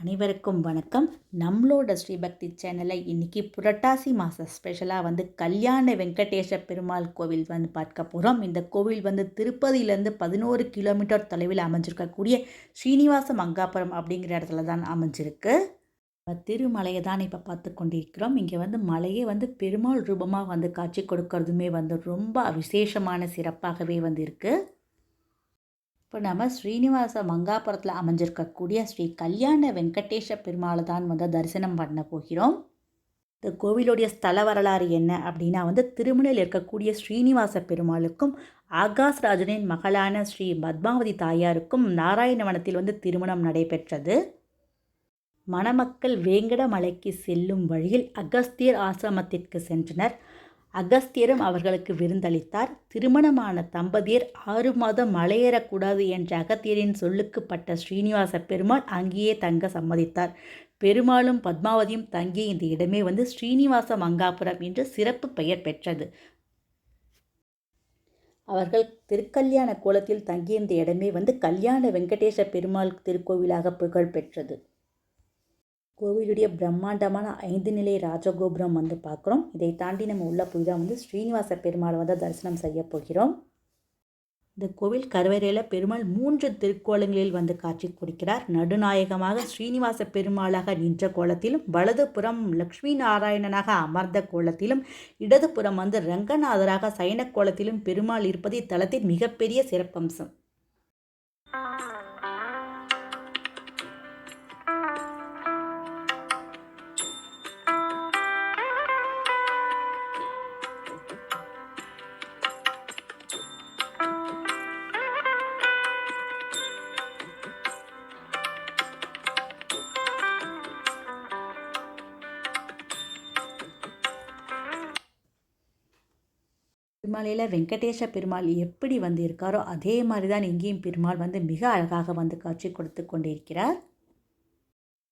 அனைவருக்கும் வணக்கம். நம்மளோட ஸ்ரீபக்தி சேனலை இன்றைக்கி புரட்டாசி மாத ஸ்பெஷலாக கல்யாண வெங்கடேஷ பெருமாள் கோவில் பார்க்க போகிறோம். இந்த கோவில் திருப்பதியிலேருந்து 11 கிலோமீட்டர் தொலைவில் அமைஞ்சிருக்கக்கூடிய ஸ்ரீனிவாச மங்காபுரம் அப்படிங்கிற இடத்துல தான் அமைஞ்சிருக்கு. திருமலையை தான் இப்போ பார்த்து கொண்டிருக்கிறோம். இங்கே மலையே பெருமாள் ரூபமாக காட்சி கொடுக்கறதுமே ரொம்ப விசேஷமான சிறப்பாகவே இருக்குது. இப்போ நம்ம ஸ்ரீனிவாச மங்காபுரத்தில் அமைஞ்சிருக்கக்கூடிய ஸ்ரீ கல்யாண வெங்கடேஷ பெருமாளை தான் தரிசனம் பண்ண போகிறோம். இந்த கோவிலுடைய ஸ்தல வரலாறு என்ன அப்படின்னா திருமலையில் இருக்கக்கூடிய ஸ்ரீனிவாச பெருமாளுக்கும் ஆகாஷ்ராஜனின் மகளான ஸ்ரீ பத்மாவதி தாயாருக்கும் நாராயணவனத்தில் திருமணம் நடைபெற்றது. மணமக்கள் வேங்கடமலைக்கு செல்லும் வழியில் அகஸ்தியர் ஆசிரமத்திற்கு சென்றனர். அகஸ்தியரும் அவர்களுக்கு விருந்தளித்தார். திருமணமான தம்பதியர் 6 மாதம் மலையேறக்கூடாது என்ற அகத்தியரின் சொல்லுக்குப்பட்ட ஸ்ரீனிவாச பெருமாள் அங்கேயே தங்க சம்மதித்தார். பெருமாளும் பத்மாவதியும் தங்கிய இந்த இடமே ஸ்ரீனிவாச மங்காபுரம் என்று சிறப்பு பெயர் பெற்றது. அவர்கள் திருக்கல்யாண கோலத்தில் தங்கிய இந்த இடமே கல்யாண வெங்கடேஷ பெருமாள் திருக்கோவிலாக புகழ் பெற்றது. கோவிலுடைய பிரம்மாண்டமான 5 நிலை ராஜகோபுரம் பார்க்குறோம். இதை தாண்டி நம்ம உள்ள போய் தான் ஸ்ரீனிவாச பெருமாளை தரிசனம் செய்ய போகிறோம். இந்த கோவில் கருவறையில் பெருமாள் 3 திருக்கோலங்களில் காட்சி கொடுக்கிறார். நடுநாயகமாக ஸ்ரீனிவாச பெருமாளாக நின்ற கோலத்திலும், வலதுபுறம் லக்ஷ்மி நாராயணனாக அமர்ந்த கோலத்திலும், இடதுபுறம் ரங்கநாதராக சயன கோலத்திலும் பெருமாள் இருப்பது இத்தலத்தின் மிகப்பெரிய சிறப்பம்சம். திருமலையில் வெங்கடேஷ பெருமாள் எப்படி இருக்காரோ அதே மாதிரி தான் இங்கேயும் பெருமாள் மிக அழகாக காட்சி கொடுத்து கொண்டிருக்கிறார்.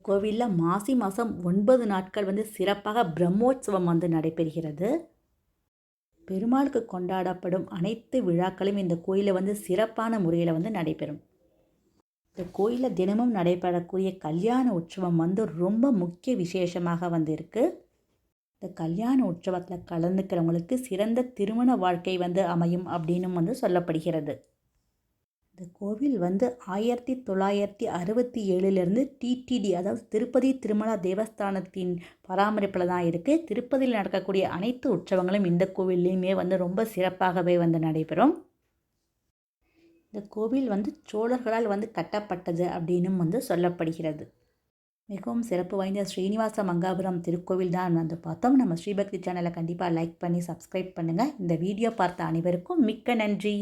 கோவிலில் மாசி மாதம் 9 நாட்கள் சிறப்பாக பிரம்மோற்சவம் நடைபெறுகிறது. பெருமாளுக்கு கொண்டாடப்படும் அனைத்து விழாக்களும் இந்த கோயிலில் சிறப்பான முறையில் நடைபெறும். இந்த கோயிலில் தினமும் நடைபெறக்கூடிய கல்யாண உற்சவம் ரொம்ப முக்கிய விசேஷமாக இருக்குது. இந்த கல்யாண உற்சவத்தில் கலந்துக்கிறவங்களுக்கு சிறந்த திருமண வாழ்க்கை அமையும் அப்படின்னு சொல்லப்படுகிறது. இந்த கோவில் 1967 டிடிடி அதாவது திருப்பதி திருமலா தேவஸ்தானத்தின் பராமரிப்பில் தான் இருக்குது. திருப்பதியில் நடக்கக்கூடிய அனைத்து உற்சவங்களும் இந்த கோவில்லையுமே ரொம்ப சிறப்பாகவே நடைபெறும். இந்த கோவில் சோழர்களால் கட்டப்பட்டது அப்படின்னு சொல்லப்படுகிறது. மிகவும் சிறப்பு வாய்ந்த ஸ்ரீனிவாச மங்காபுரம் திருக்கோவில் தான் பார்த்தோம். நம்ம ஸ்ரீபக்தி சேனலை கண்டிப்பாக லைக் பண்ணி சப்ஸ்கிரைப் பண்ணுங்கள். இந்த வீடியோ பார்த்த அனைவருக்கும் மிக்க நன்றி.